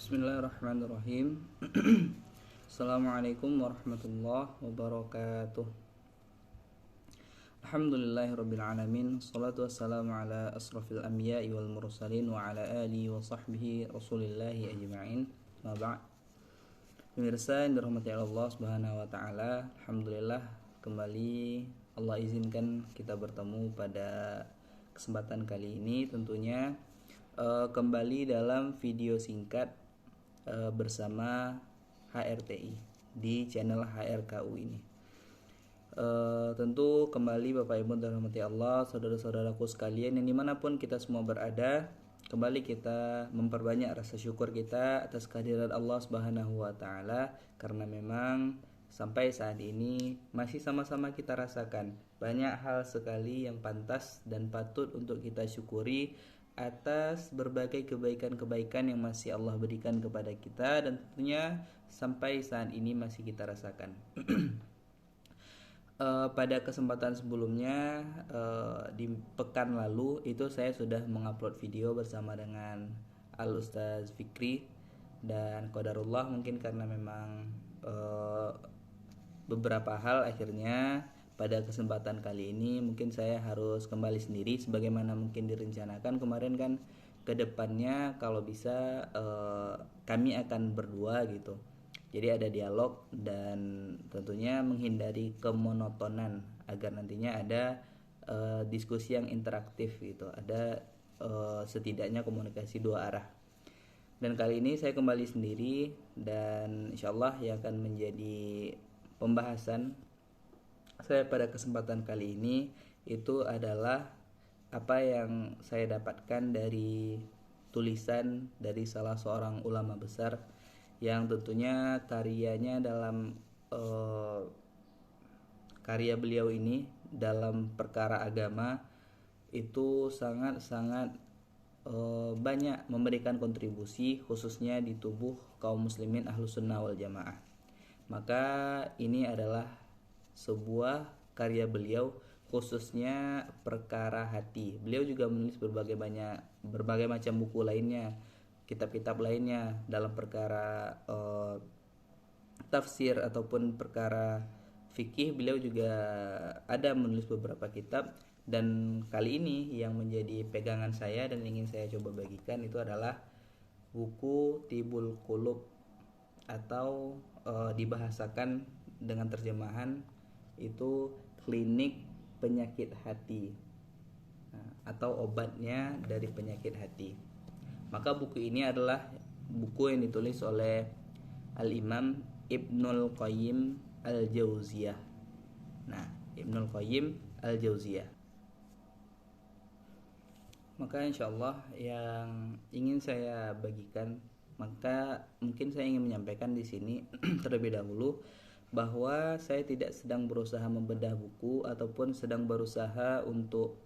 Bismillahirrahmanirrahim. Assalamualaikum warahmatullahi wabarakatuh. Alhamdulillahirabbil alamin. Shalatu wassalamu ala asrafil anbiya'i wal mursalin wa ala alihi wa sahbihi rasulillahi ajma'in. Ma ba'd. Pemirsa yang dirahmati Allah Subhanahu wa taala, alhamdulillah kembali Allah izinkan kita bertemu pada kesempatan kali ini, tentunya kembali dalam video singkat bersama HRTI di channel HRKU ini. Tentu kembali Bapak Ibu dirahmati Allah, saudara-saudaraku sekalian yang dimanapun kita semua berada, kembali kita memperbanyak rasa syukur kita atas kehadiran Allah Subhanahu wa taala, karena memang sampai saat ini masih sama-sama kita rasakan banyak hal sekali yang pantas dan patut untuk kita syukuri atas berbagai kebaikan-kebaikan yang masih Allah berikan kepada kita, dan tentunya sampai saat ini masih kita rasakan. Pada kesempatan sebelumnya, di pekan lalu itu saya sudah mengupload video bersama dengan Al Ustaz Fikri, dan qadarullah mungkin karena memang beberapa hal akhirnya pada kesempatan kali ini mungkin saya harus kembali sendiri sebagaimana mungkin direncanakan kemarin kan. Kedepannya kalau bisa kami akan berdua gitu, jadi ada dialog dan tentunya menghindari kemonotonan agar nantinya ada diskusi yang interaktif gitu, ada setidaknya komunikasi dua arah. Dan kali ini saya kembali sendiri, dan insyaallah yang akan menjadi pembahasan saya pada kesempatan kali ini itu adalah apa yang saya dapatkan dari tulisan dari salah seorang ulama besar yang tentunya karyanya dalam karya beliau ini dalam perkara agama itu sangat-sangat banyak memberikan kontribusi khususnya di tubuh kaum muslimin Ahlus Sunnah wal Jamaah. Maka ini adalah sebuah karya beliau khususnya perkara hati. Beliau juga menulis berbagai macam buku lainnya, kitab-kitab lainnya dalam perkara tafsir ataupun perkara fikih. Beliau juga ada menulis beberapa kitab, dan kali ini yang menjadi pegangan saya dan ingin saya coba bagikan itu adalah buku Tibul Qulub, atau dibahasakan dengan terjemahan itu klinik penyakit hati, atau obatnya dari penyakit hati. Maka buku ini adalah buku yang ditulis oleh Al-Imam Ibnul Qayyim Al-Jauziyah. Nah, Ibnul Qayyim Al-Jauziyah. Maka insyaallah yang ingin saya bagikan, maka mungkin saya ingin menyampaikan di sini terlebih dahulu bahwa saya tidak sedang berusaha membedah buku ataupun sedang berusaha untuk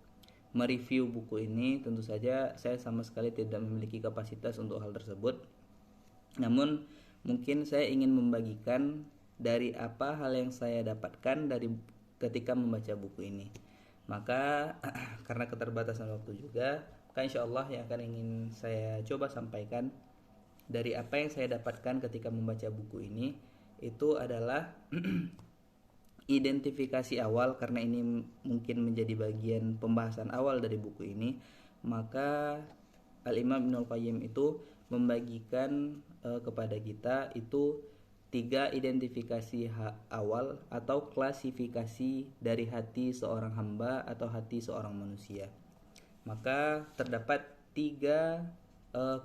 mereview buku ini. Tentu saja saya sama sekali tidak memiliki kapasitas untuk hal tersebut. Namun mungkin saya ingin membagikan dari apa hal yang saya dapatkan dari ketika membaca buku ini. Maka karena keterbatasan waktu juga, maka insyaallah yang akan ingin saya coba sampaikan dari apa yang saya dapatkan ketika membaca buku ini itu adalah identifikasi awal, karena ini mungkin menjadi bagian pembahasan awal dari buku ini. Maka Al-Imam Ibnul Qayyim itu membagikan kepada kita itu 3 identifikasi awal atau klasifikasi dari hati seorang hamba atau hati seorang manusia. Maka terdapat 3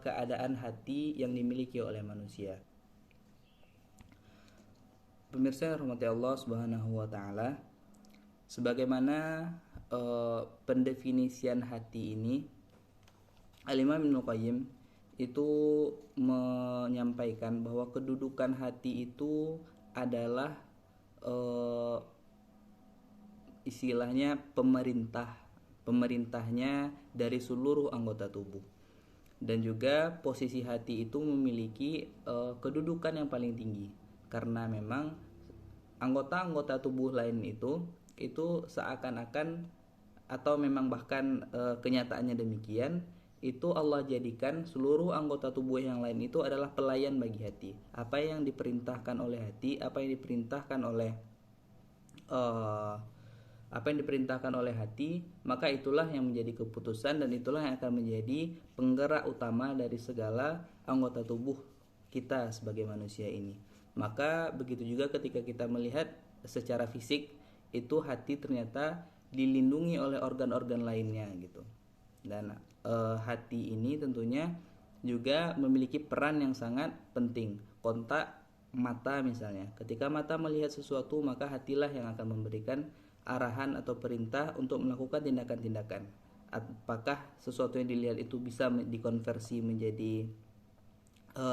keadaan hati yang dimiliki oleh manusia. Pemirsa yang dirahmati Allah Subhanahu wa taala, sebagaimana pendefinisian hati ini, Al-Imam Ibnu Qayyim itu menyampaikan bahwa kedudukan hati itu adalah istilahnya pemerintahnya dari seluruh anggota tubuh. Dan juga posisi hati itu memiliki kedudukan yang paling tinggi, karena memang anggota-anggota tubuh lain itu seakan-akan atau memang bahkan kenyataannya demikian, itu Allah jadikan seluruh anggota tubuh yang lain itu adalah pelayan bagi hati. Apa yang diperintahkan oleh hati, apa yang diperintahkan oleh hati, maka itulah yang menjadi keputusan dan itulah yang akan menjadi penggerak utama dari segala anggota tubuh kita sebagai manusia ini. Maka begitu juga ketika kita melihat secara fisik, itu hati ternyata dilindungi oleh organ-organ lainnya gitu. Dan hati ini tentunya juga memiliki peran yang sangat penting. Kontak mata misalnya, ketika mata melihat sesuatu, maka hatilah yang akan memberikan arahan atau perintah untuk melakukan tindakan-tindakan. Apakah sesuatu yang dilihat itu bisa dikonversi menjadi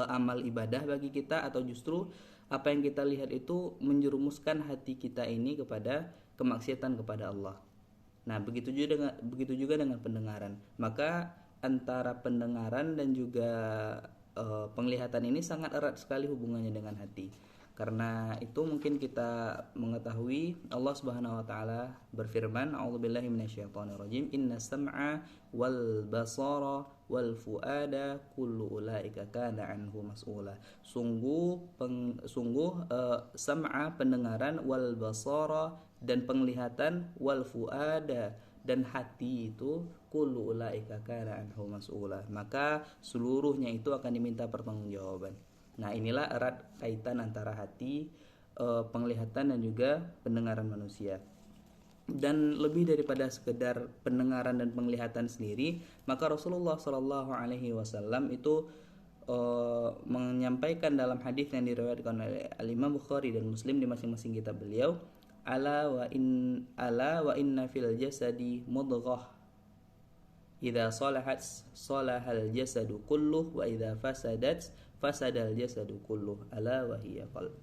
amal ibadah bagi kita, atau justru apa yang kita lihat itu menjerumuskan hati kita ini kepada kemaksiatan kepada Allah. Nah, begitu juga dengan pendengaran. Maka antara pendengaran dan juga penglihatan ini sangat erat sekali hubungannya dengan hati. Karena itu mungkin kita mengetahui Allah Subhanahu wa taala berfirman, A'udzubillahi minasyaitonirrajim, Inna sam'a wal basara wal fuada kullu ulaika kana anhu mas'ula. Sam'a pendengaran, wal basara dan penglihatan, wal fuada dan hati itu kullu ulaika kana anhu mas'ula. Maka seluruhnya itu akan diminta pertanggungjawaban. Nah, inilah erat kaitan antara hati, penglihatan dan juga pendengaran manusia. Dan lebih daripada sekedar pendengaran dan penglihatan sendiri, maka Rasulullah Shallallahu Alaihi Wasallam itu menyampaikan dalam hadis yang diriwayatkan oleh Al-Imam Bukhari dan Muslim di masing-masing kitab beliau, ala wa inna fil jasadi mudghah idza salahat salahal jasadu kulluh wa idza fasadat fasadal jasadu kulluh ala wa hiya qalb.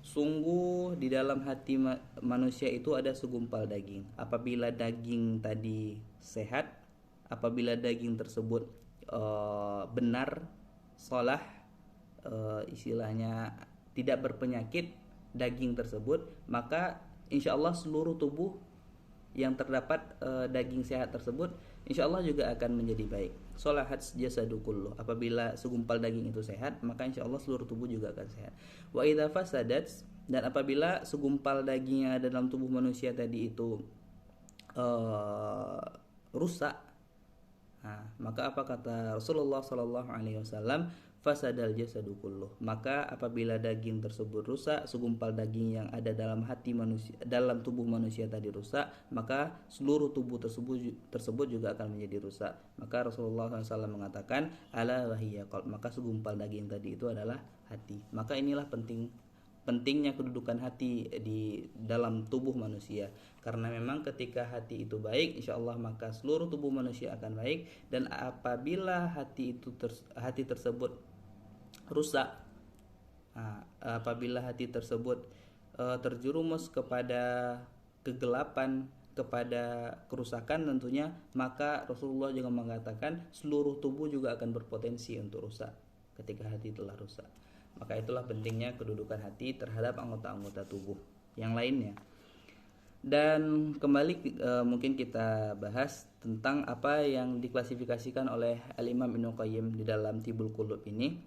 Sungguh di dalam hati manusia itu ada segumpal daging. Apabila daging tadi sehat, apabila daging tersebut benar, salah, istilahnya tidak berpenyakit daging tersebut, maka insya Allah seluruh tubuh yang terdapat daging sehat tersebut insya Allah juga akan menjadi baik. Sholahat jasadu kulluh, apabila segumpal daging itu sehat, maka insya Allah seluruh tubuh juga akan sehat. Wa idza fasadat, dan apabila segumpal daging yang ada dalam tubuh manusia tadi itu rusak, maka apa kata Rasulullah Sallallahu Alaihi Wasallam, fasadal jasadu kulluh, maka apabila daging tersebut rusak, segumpal daging yang ada dalam hati manusia, dalam tubuh manusia tadi rusak, maka seluruh tubuh tersebut juga akan menjadi rusak. Maka Rasulullah SAW mengatakan, ala wahiyya qalb, maka segumpal daging tadi itu adalah hati. Maka inilah pentingnya kedudukan hati di dalam tubuh manusia. Karena memang ketika hati itu baik, insya Allah maka seluruh tubuh manusia akan baik. Dan apabila hati tersebut rusak, apabila hati tersebut terjerumus kepada kegelapan, kepada kerusakan tentunya, maka Rasulullah juga mengatakan seluruh tubuh juga akan berpotensi untuk rusak ketika hati telah rusak. Maka itulah pentingnya kedudukan hati terhadap anggota-anggota tubuh yang lainnya. Dan kembali mungkin kita bahas tentang apa yang diklasifikasikan oleh Al-Imam Ibnu Qayyim di dalam Tibul Qulub ini.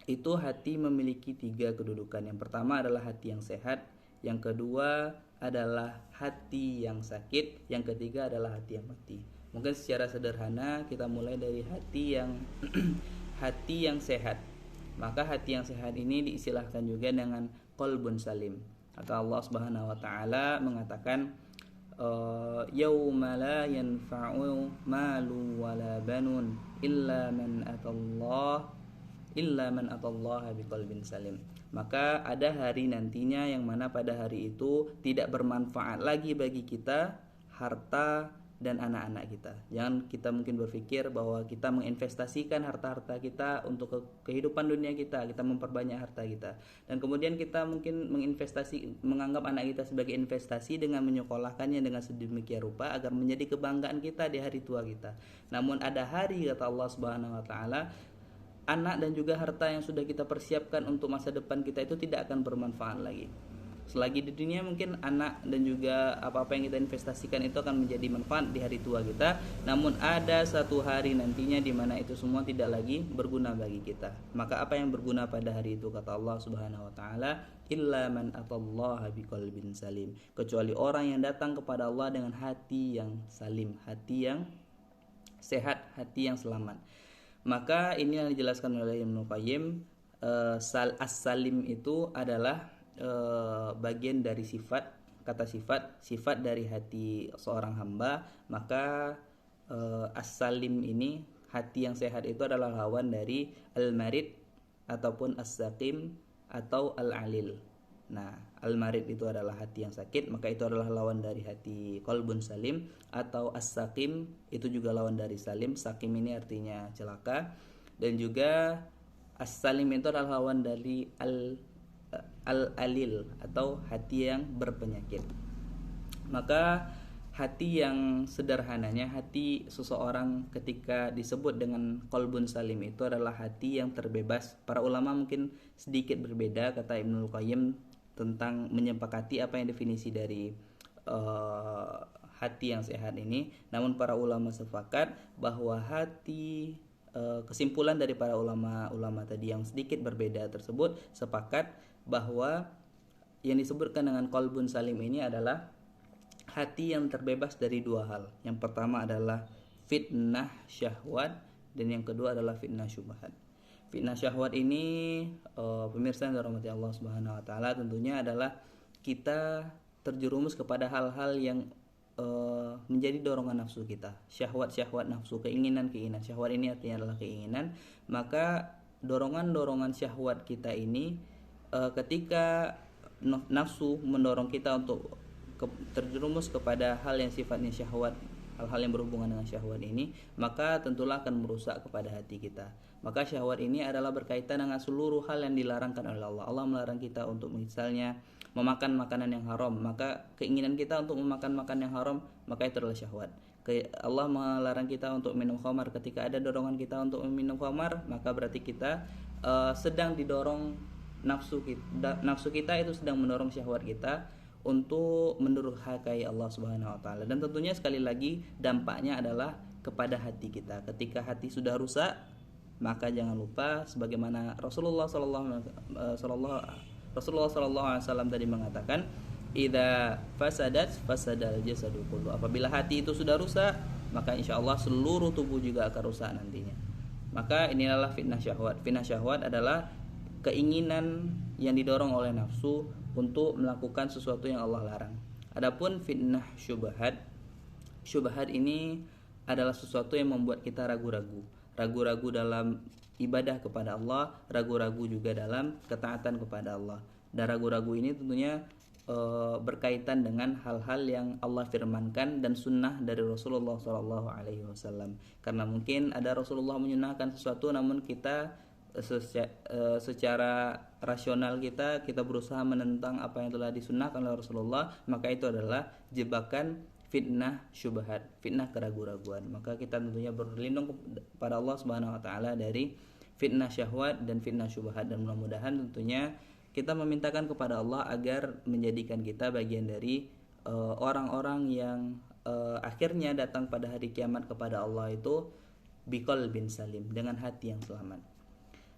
Itu hati memiliki 3 kedudukan. Yang pertama adalah hati yang sehat, yang kedua adalah hati yang sakit, yang ketiga adalah hati yang mati. Mungkin secara sederhana kita mulai dari hati yang hati yang sehat. Maka hati yang sehat ini diistilahkan juga dengan qalbun salim. Maka Allah Subhanahu wa taala mengatakan, yauma la yanfa'u malu wala banun illa man atallaha biqalbin salim. Maka ada hari nantinya yang mana pada hari itu tidak bermanfaat lagi bagi kita harta dan anak-anak kita. Jangan kita mungkin berpikir bahwa kita menginvestasikan harta-harta kita untuk kehidupan dunia kita memperbanyak harta kita. Dan kemudian kita mungkin menganggap anak kita sebagai investasi dengan menyekolahkannya dengan sedemikian rupa agar menjadi kebanggaan kita di hari tua kita. Namun ada hari, kata Allah Subhanahu wa taala, anak dan juga harta yang sudah kita persiapkan untuk masa depan kita itu tidak akan bermanfaat lagi. Selagi di dunia mungkin anak dan juga apa-apa yang kita investasikan itu akan menjadi manfaat di hari tua kita. Namun ada satu hari nantinya di mana itu semua tidak lagi berguna bagi kita. Maka apa yang berguna pada hari itu, kata Allah Subhanahu wa taala, illa man atallaha biqalbin salim. Kecuali orang yang datang kepada Allah dengan hati yang salim, hati yang sehat, hati yang selamat. Maka ini yang dijelaskan oleh Ibnu Qayyim, as-salim itu adalah bagian dari sifat, kata sifat dari hati seorang hamba. Maka as-salim ini, hati yang sehat itu adalah lawan dari al-marid ataupun as-saqim atau al-alil. Nah, al-marid itu adalah hati yang sakit, maka itu adalah lawan dari hati qalbun salim. Atau as-saqim itu juga lawan dari salim. Saqim ini artinya celaka. Dan juga as-salim itu adalah lawan dari al-alil atau hati yang berpenyakit. Maka hati yang sederhananya, hati seseorang ketika disebut dengan qalbun salim itu adalah hati yang terbebas. Para ulama mungkin sedikit berbeda, kata Ibnu Qayyim, tentang menyepakati apa yang definisi dari hati yang sehat ini. Namun para ulama sepakat bahwa hati, kesimpulan dari para ulama tadi yang sedikit berbeda tersebut sepakat bahwa yang disebutkan dengan qalbun salim ini adalah hati yang terbebas dari dua hal. Yang pertama adalah fitnah syahwat, dan yang kedua adalah fitnah syubhat. Fitnah syahwat ini pemirsa yang dirahmati Allah Subhanahu wa taala, tentunya adalah kita terjerumus kepada hal-hal yang menjadi dorongan nafsu kita. Syahwat nafsu, keinginan. Syahwat ini artinya adalah keinginan. Maka dorongan syahwat kita ini, ketika nafsu mendorong kita untuk terjerumus kepada hal yang sifatnya syahwat, hal-hal yang berhubungan dengan syahwat ini, maka tentulah akan merusak kepada hati kita. Maka syahwat ini adalah berkaitan dengan seluruh hal yang dilarangkan oleh Allah. Allah melarang kita untuk misalnya memakan makanan yang haram, maka keinginan kita untuk memakan makanan yang haram, maka itu adalah syahwat. Allah melarang kita untuk minum khamar, ketika ada dorongan kita untuk minum khamar, maka berarti kita sedang didorong nafsu kita itu sedang mendorong syahwat kita untuk mendurhakai Allah Subhanahu wa taala. Dan tentunya sekali lagi dampaknya adalah kepada hati kita. Ketika hati sudah rusak, maka jangan lupa sebagaimana Rasulullah sallallahu alaihi wasallam tadi mengatakan, idza fasadal jasadu kullu. Apabila hati itu sudah rusak, maka insyaallah seluruh tubuh juga akan rusak nantinya. Maka inilah fitnah syahwat. Fitnah syahwat adalah keinginan yang didorong oleh nafsu untuk melakukan sesuatu yang Allah larang. Adapun fitnah syubhat ini adalah sesuatu yang membuat kita ragu-ragu dalam ibadah kepada Allah, ragu-ragu juga dalam ketaatan kepada Allah. Dan ragu-ragu ini tentunya berkaitan dengan hal-hal yang Allah firmankan dan sunnah dari Rasulullah SAW. Karena mungkin ada Rasulullah menyunnahkan sesuatu, namun kita secara rasional kita berusaha menentang apa yang telah disunnahkan oleh Rasulullah, maka itu adalah jebakan fitnah syubhat, fitnah keraguan-raguan. Maka kita tentunya berlindung kepada Allah Subhanahu wa taala dari fitnah syahwat dan fitnah syubhat, dan mudah-mudahan tentunya kita memintakan kepada Allah agar menjadikan kita bagian dari orang-orang yang akhirnya datang pada hari kiamat kepada Allah itu biqalbin salim, dengan hati yang selamat.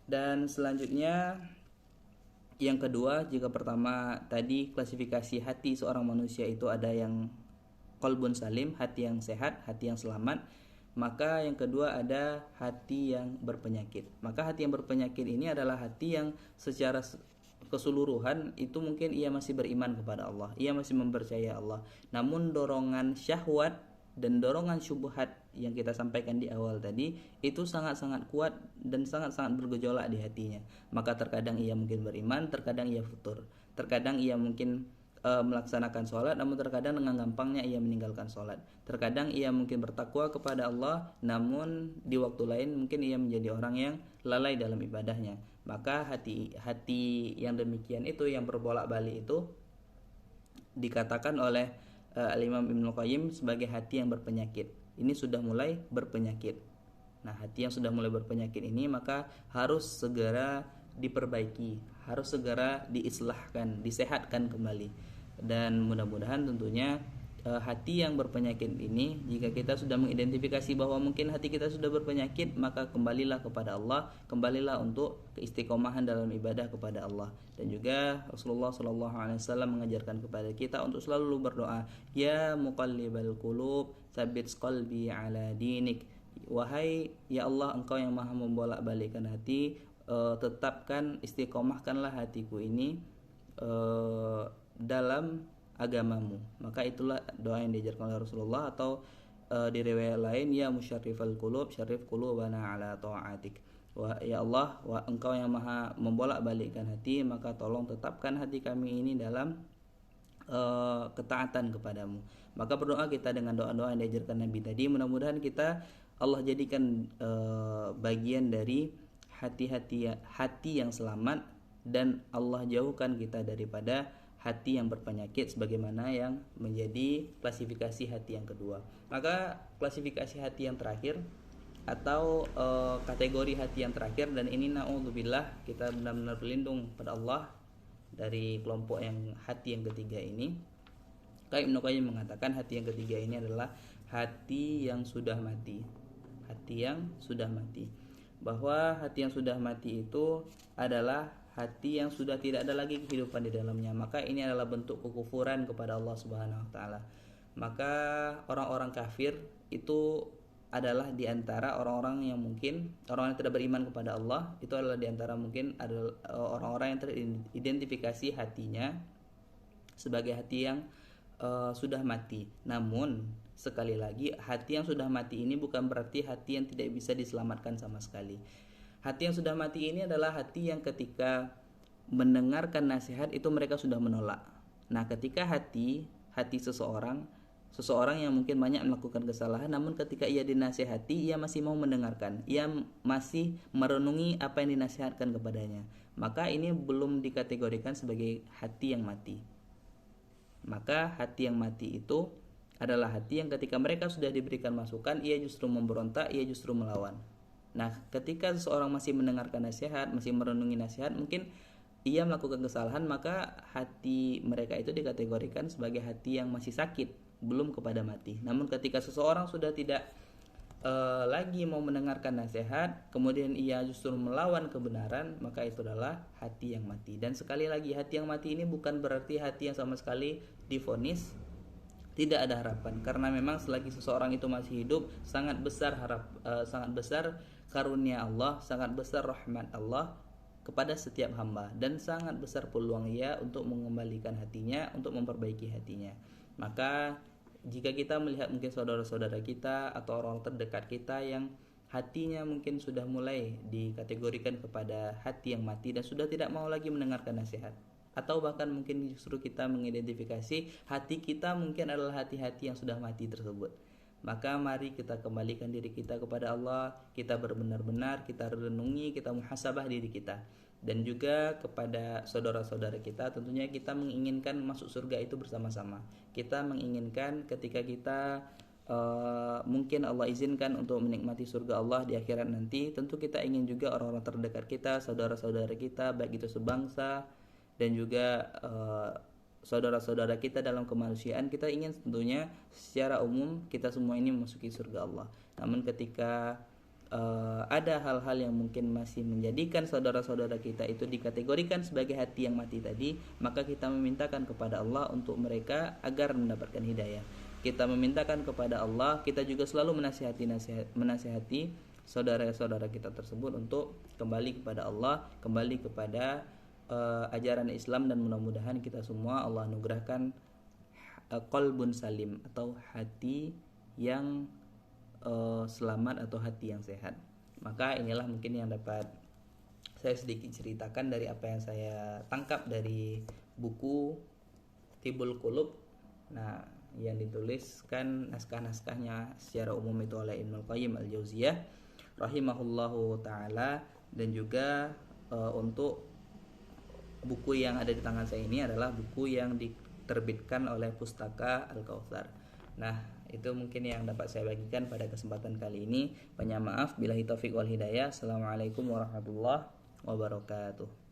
Dan selanjutnya yang kedua, jika pertama tadi klasifikasi hati seorang manusia itu ada yang qalbun salim, hati yang sehat, hati yang selamat, maka yang kedua ada hati yang berpenyakit. Maka hati yang berpenyakit ini adalah hati yang secara keseluruhan itu mungkin ia masih beriman kepada Allah, ia masih mempercayai Allah, namun dorongan syahwat dan dorongan syubhat yang kita sampaikan di awal tadi itu sangat-sangat kuat dan sangat-sangat bergejolak di hatinya. Maka terkadang ia mungkin beriman, terkadang ia futur, terkadang ia mungkin melaksanakan sholat, namun terkadang dengan gampangnya ia meninggalkan sholat. Terkadang ia mungkin bertakwa kepada Allah, namun di waktu lain mungkin ia menjadi orang yang lalai dalam ibadahnya. Maka hati yang demikian itu, yang berbolak-balik itu, dikatakan oleh Al-Imam Ibnu Qayyim sebagai hati yang berpenyakit. Ini sudah mulai berpenyakit. Nah, hati yang sudah mulai berpenyakit ini maka harus segera diperbaiki, harus segera diislahkan, disehatkan kembali. Dan mudah-mudahan tentunya hati yang berpenyakit ini, jika kita sudah mengidentifikasi bahwa mungkin hati kita sudah berpenyakit, maka kembalilah kepada Allah, kembalilah untuk keistiqomahan dalam ibadah kepada Allah. Dan juga Rasulullah SAW mengajarkan kepada kita untuk selalu berdoa, ya muqallibal qulub tsabbit qalbi ala dinik. Wahai ya Allah, engkau yang maha membolak-balikkan hati, tetapkan, istiqomahkanlah hatiku ini dalam agamamu. Maka itulah doa yang diajarkan oleh Rasulullah. Atau di riwayat lain, ya musyarrifal qulub syarrif qulubana ala ta'atik. Ya Allah, engkau yang maha membolak-balikkan hati, maka tolong tetapkan hati kami ini dalam ketaatan kepadamu. Maka berdoa kita dengan doa-doa yang diajarkan Nabi tadi. Mudah-mudahan kita Allah jadikan bagian dari hati yang selamat, dan Allah jauhkan kita daripada hati yang berpenyakit, sebagaimana yang menjadi klasifikasi hati yang kedua. Maka klasifikasi hati yang terakhir atau kategori hati yang terakhir, dan ini na'udzubillah, kita benar-benar berlindung pada Allah dari kelompok yang hati yang ketiga ini. Ibnu Qayyim mengatakan hati yang ketiga ini adalah hati yang sudah mati. Hati yang sudah mati. Bahwa hati yang sudah mati itu adalah hati yang sudah tidak ada lagi kehidupan di dalamnya. Maka ini adalah bentuk kekufuran kepada Allah Subhanahu wa taala. Maka orang-orang kafir itu adalah di antara orang-orang yang mungkin orang yang tidak beriman kepada Allah, itu adalah di antara mungkin adalah orang-orang yang teridentifikasi hatinya sebagai hati yang sudah mati. Namun sekali lagi, hati yang sudah mati ini bukan berarti hati yang tidak bisa diselamatkan sama sekali. Hati yang sudah mati ini adalah hati yang ketika mendengarkan nasihat itu mereka sudah menolak. Nah, ketika hati seseorang yang mungkin banyak melakukan kesalahan, namun ketika ia dinasihati, ia masih mau mendengarkan, ia masih merenungi apa yang dinasihatkan kepadanya, maka ini belum dikategorikan sebagai hati yang mati. Maka hati yang mati itu adalah hati yang ketika mereka sudah diberikan masukan, ia justru memberontak, ia justru melawan. Nah, ketika seseorang masih mendengarkan nasihat, masih merenungi nasihat, mungkin ia melakukan kesalahan, maka hati mereka itu dikategorikan sebagai hati yang masih sakit, belum kepada mati. Namun ketika seseorang sudah tidak lagi mau mendengarkan nasihat, kemudian ia justru melawan kebenaran, maka itu adalah hati yang mati. Dan sekali lagi, hati yang mati ini bukan berarti hati yang sama sekali divonis tidak ada harapan, karena memang selagi seseorang itu masih hidup, sangat besar karunia Allah, sangat besar rahmat Allah kepada setiap hamba, dan sangat besar peluang ia untuk mengembalikan hatinya, untuk memperbaiki hatinya. Maka jika kita melihat mungkin saudara-saudara kita atau orang terdekat kita yang hatinya mungkin sudah mulai dikategorikan kepada hati yang mati dan sudah tidak mau lagi mendengarkan nasihat, atau bahkan mungkin justru kita mengidentifikasi hati kita mungkin adalah hati-hati yang sudah mati tersebut, maka mari kita kembalikan diri kita kepada Allah, kita benar-benar kita renungi, kita muhasabah diri kita. Dan juga kepada saudara-saudara kita, tentunya kita menginginkan masuk surga itu bersama-sama. Kita menginginkan ketika kita mungkin Allah izinkan untuk menikmati surga Allah di akhirat nanti, tentu kita ingin juga orang-orang terdekat kita, saudara-saudara kita, baik itu sebangsa dan juga saudara-saudara kita dalam kemanusiaan, kita ingin tentunya secara umum kita semua ini memasuki surga Allah. Namun ketika ada hal-hal yang mungkin masih menjadikan saudara-saudara kita itu dikategorikan sebagai hati yang mati tadi, maka kita memintakan kepada Allah untuk mereka agar mendapatkan hidayah. Kita memintakan kepada Allah, kita juga selalu menasihati saudara-saudara kita tersebut untuk kembali kepada Allah, kembali kepada ajaran Islam, dan mudah-mudahan kita semua Allah anugerahkan qalbun salim atau hati yang selamat atau hati yang sehat. Maka inilah mungkin yang dapat saya sedikit ceritakan dari apa yang saya tangkap dari buku Tibul Qulub. Nah, yang dituliskan naskah-naskahnya secara umum itu oleh Ibnu Qayyim al-Jauziyah rahimahullahu taala, dan juga untuk buku yang ada di tangan saya ini adalah buku yang diterbitkan oleh Pustaka Al-Kautsar. Nah, itu mungkin yang dapat saya bagikan pada kesempatan kali ini. Banyak maaf, billahi taufik wal hidayah. Assalamualaikum warahmatullahi wabarakatuh.